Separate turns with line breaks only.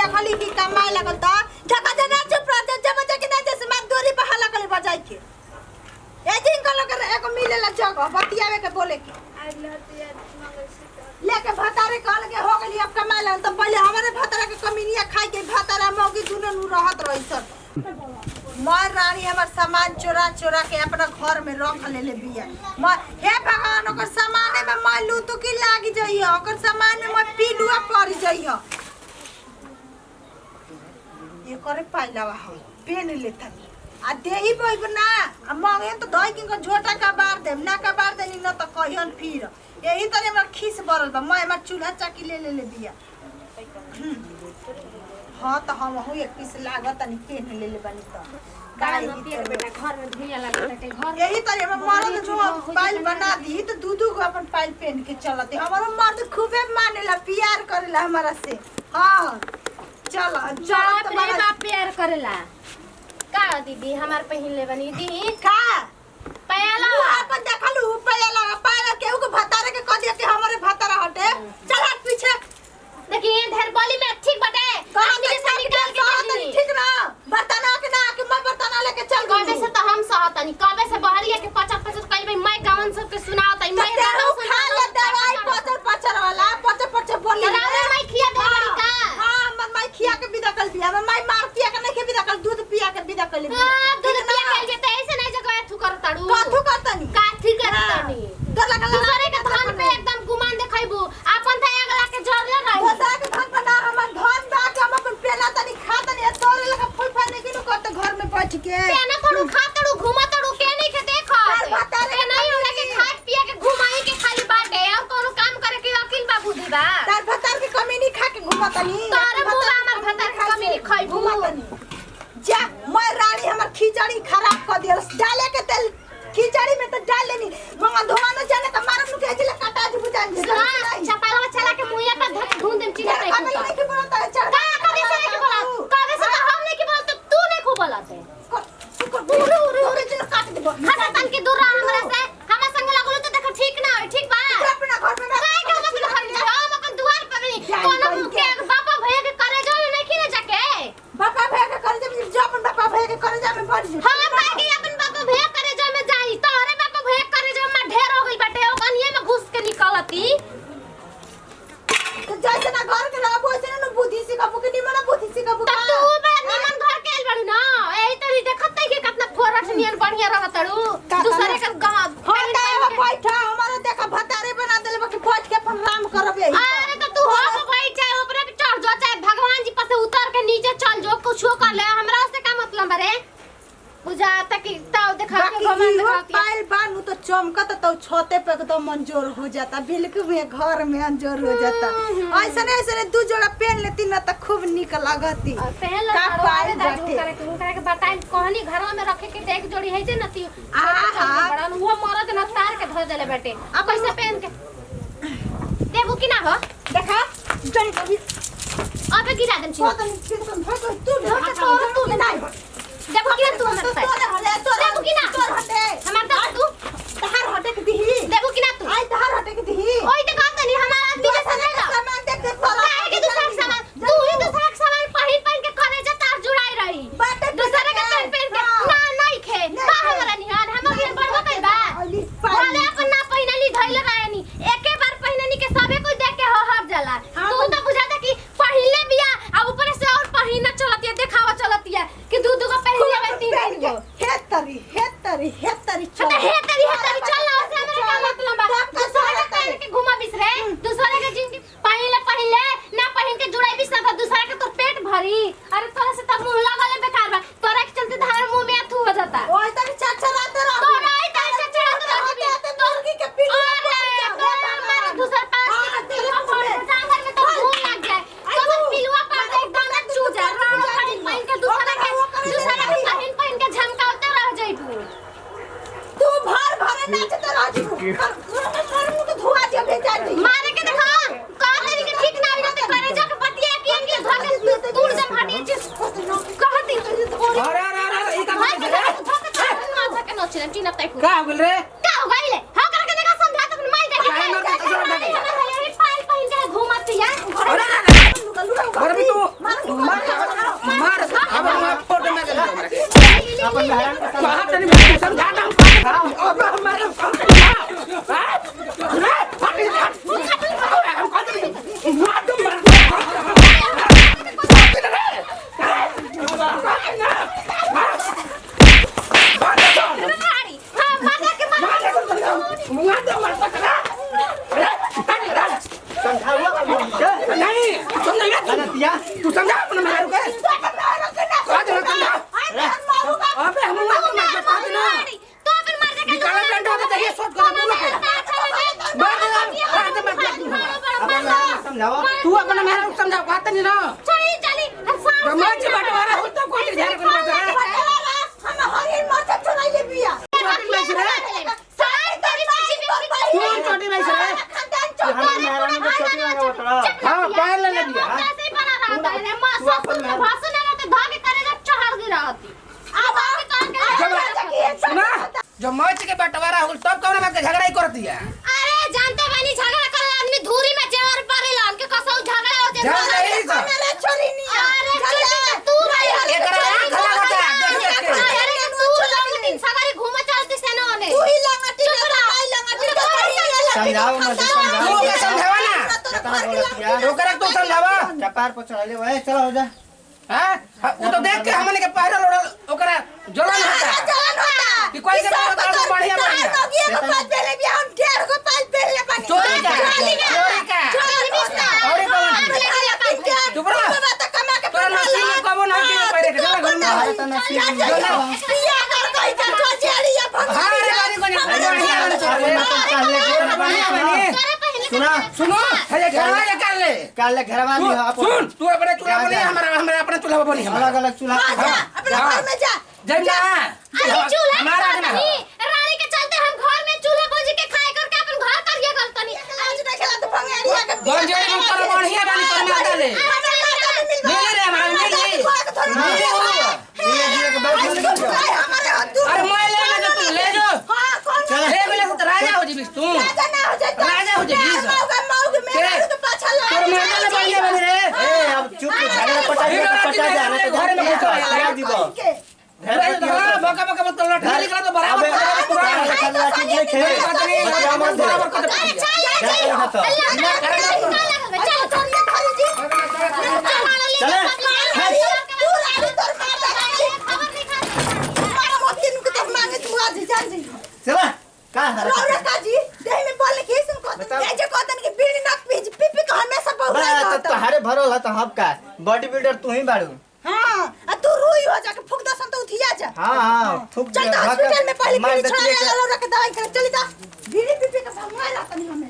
देखली कि कमाए लगल त जका जना चुप रह जब जके ना जैसे मजदूरी पे हल्ला करे बजाई के ए दिन को लोग एको मिलेला जगह बतियावे के बोले के लेके भतारे कहल के हो गेली अब कमाए लगल त पहले हमारे भतारे के कमीनिया खाई के भतारा मौगी दुनो नु रहत रही सब मार रानी हमर सामान चोरा चोरा के अपना घर में रख लेले बिया हे भगवान ओकर सामाने में मैं लूतू की लागी जइयो ओकर सामान में मैं पीलुआ पड़ जइयो ये करे पाइलावा हो पेन लेता आ देही बइब ना आ मांगे तो दही किन को झोटा का बार देम ना का बार देनी न त कहियन फिर यही तरे हमरा खीस बरल बा मैं हमर चूल्हा चाकी ले लेले बिया हां त हम हो एक पीस लागत नि पेन ले ले बानी त
गाय में पिए बेटा घर में धुइया लागत के घर
यही तरे हम मर्द जो पाइल बना दी तो दूधू को अपन पाइल पहन के चलते हमारा मर्द खूबे मानेला प्यार करेला हमरा से हां चल
बाप रे बाप प्यार करेला का दीदी हमार पहिन ले बनी दी
का
पयाला
अपन देखलू पयाला पाया केहू के भतारे के कह दिया कि हमारे भतारा हटे चल हट पीछे
देखिए धर बोली में ठीक बटे
हमनी से निकाल के ठीक ना बर्तन के ना कि मैं बर्तन लेके चल
कबे से तो हम सहतनी कबे से बहरिया के 50-50 कइल भाई मैं गावन सब के सुनावतई मैं
खा ले दवाई पचर वाला पचर बोली
रावे मैं खिया दे बड़ी का
हां मन मैं खिया के विदा कर दिया मैं मार पिया के नहीं के विदा कर दूध पिया के विदा कर ले
दूध पिया के जेते ऐसे नहीं जगह थू कर ताड़ू
काथू करतनी
काथी करतनी
डर लगला
दूसरे के धन पे एकदम गुमान देखाइबू अपन था अगला के जरले रही
होता के धन बना हमर धन बा के हम अपन पेला तनी खा तनी तोरे लगा फुल फने के करते घर में बैठ के
पेना करू खातड़ू घुमातड़ू के नहीं के देखो के नहीं होला के खा पिया के घुमाई के खाली बाटे और कोनो काम करे के अकिल बाबू दीबा
तार भतार के कमी नहीं खा के घुमातनी
तारे मुंह हमर भतार के कमी नहीं खाई
घुमातनी जा मैं रानी हमर खिचड़ी खराब कर दियल डाले के तेल खिचड़ी में तो डाल लेनी मंगा धोवा न जाने त मारम नु के जिला काटा जी बुझान जे
चपालवा चला के मुंह पे धक ढूंढ देम चीज नहीं
कभी नहीं के बोलता है चढ़
का कभी से नहीं बोला कभी से तो हम नहीं के बोलते तू नहीं को बोलते
उरे जिला काट दे
हटा तन के दूर रह हमरा से हमरा संग लगलो तो देख ठीक ना ठीक बा
अपना घर में
काहे के अपन घर में हम अपन द्वार पे नहीं कोनो के बापा भैया के करे जो नहीं कि ना जाके
बापा भैया के करे जब अपन बापा भैया के करे जा में बढ़ जी
हां भाई के अपन बापा भैया करे जो में जाई तोरे बापा भैया करे जो में ढेर हो गई बाटे ओ कनिए में घुस के निकलती
तो जैसे ना घर के रहबो वैसे ना बुद्धि सिखाबो के निमन बुद्धि सिखाबो
तू बे निमन घर के आइल बाड़ू ना एही तरी देखत कि कितना फोरठ नियन बढ़िया रहतड़ू दूसरे के गांव
हटा बैठा हमारा देखा भतारे बना देले बाकी बैठ के अपन राम करबे
अरे तो तू हो बैठ जाए ऊपर पे चढ़ जा चाहे भगवान जी पास उतर के नीचे चल जो कुछो कर ले हमरा से का मतलब रे बुझाता कि ताऊ देखा के घमंड करती
पाइल बानू तो चमकत तो छते पे एकदम मंजूर हो जाता बिल्कुल भी घर में अंजोर हो जाता ऐसे दू जोड़ा पहन लेती ना तो खूब निक लगती
पहन लो पाइल करे के बताई कहनी घरवा में रखे के एक जोड़ी है जे नती आहा वो मरद न तार के धर देले बेटे अब कैसे पहन के देबू कि ना हो
देखा जड़ी कभी
अबे गिरा देम छी
तू नहीं
देखो कि तू हमर पे देखो कि ना
तोर हटे
हमर तो तू
तहार हटे के दिही
देखो कि ना तू
आई तहार हटे के दिही
ओई तो कहत नहीं हमारा आदमी जैसा नहीं ला
सामान देख देख बोला
काहे के दूसरा के सामान तू ही दूसरा के सामान पहिन के करे जा तार जुड़ाई रही दूसरा के पहन के ना नहीं खे का हमरा निहान हम भी बढ़वा कई बा बोले अपन ना पहिनली धइले रहनी एके बार पहिननी के सबे कोई देख के हर जाला तू तो बुझाता कि पहिले बिया आ ऊपर से और पहिना चलतिया देखावा चलतिया कि दू दू को पहले तीन गो
हेतरी
चल ना से हमरा का मतलब बा दूसरे के पहन के घुमा बिसरे दूसरे के
बतिया
तू समझा अपना मेहरारू के कह दे समझा अबे हम मत कह दे ना
तो अपन मार दे
निकाल पेंट होता चाहिए सोच कर बोल के
समझाओ
तू अपना मेहरारू समझा बात नहीं ना
चली चली
समाज बंटवारा हो तो कोई ध्यान कर
हम हरी माथा चुराई ले बिया
छोटी में से
सारी तेरी माची भी
तू छोटी में से
हमारे मेहरानी को छोटी लगा बता
हां पायल ले लिया
कैसे ही बना रहा था रे मां सब कुछ भाषण ना तो धागे करेगा चढ़ गिरा होती अब आके
सुना जो मच के बंटवारा हो तब कौन बात झगड़ा ही कर दिया
अरे जानते बानी झगड़ा करे आदमी धूरी में जेवर पारेला हमके कसौ झगड़ा हो जे
झगड़ा ही कर
मेरे छोरी नहीं
अरे चल तू रही
एकरा आंख लगा के
अरे तू लगती सगारी घूमे चलती से ना ने
तू ही लंगटी का भाई लंगटी का
समझाओ मत समझाओ
तू के समझावा ना ओकरा तू समझावा
कपार पर चढ़ा ले ओए चलो हो जा
हां वो तो देख के हमने के पैरल ओड़ल ओकरा जलन होता कि कोई के बात और बढ़िया बढ़िया
नगिया को पाल पहले भी हम ढेर को पाल पहले बनी
चोरी का और कौन चुप रह
बात कमा के
तोरा नसीब में कबो नहीं के पैरे के चला घर में
हमारे तो नसीब
पिया कर कोई का छोजेड़िया भगवान
हां रे बारी कोनी बढ़िया बनी
सुना
सुनो हजे घरवा ले कर ले
काल घरवा ली आप
सुन तू अपने चूल्हा बनी हमरा अपने चूल्हा बनी
अलग अलग चूल्हा
अपने घर में जा
जब ना
अरे चूल्हा
हमारा
के नहीं रानी के चलते हम घर में चूल्हा बोझ के खाए करके अपन घर करिए गलतनी
आज ना खेला तो भंगेरिया के
गंजे में कर बढ़िया बनी कर मार डाले मिले रे हमारा मिले
धीरे के बैठ
हमारे हद्दू
अरे मैं ले ना तू ले जो
हां कौन
चल
ले मिले तो राजा हो जीबिस तू
ना हो जाए
राजा हो जीबिस
मौग मेरे के पाछा ला
तोर मार ले बढ़िया बनी रे
ए अब चुप झगड़ा पटा जा ना तो घर में घुसा दीबो
बका बका मत लट निकला तो बराबर
चला का तोहारे भरोल है तो हम का बॉडी बिल्डर तू ही बाड़ू
तू रुई हो जाके फूक दसन तो उठिया जा
हां थूक
चल हॉस्पिटल में पहले बीड़ी छोड़ा ले लो रख दवाई कर चली जा बीड़ी पीपी का सामान आता नहीं हमें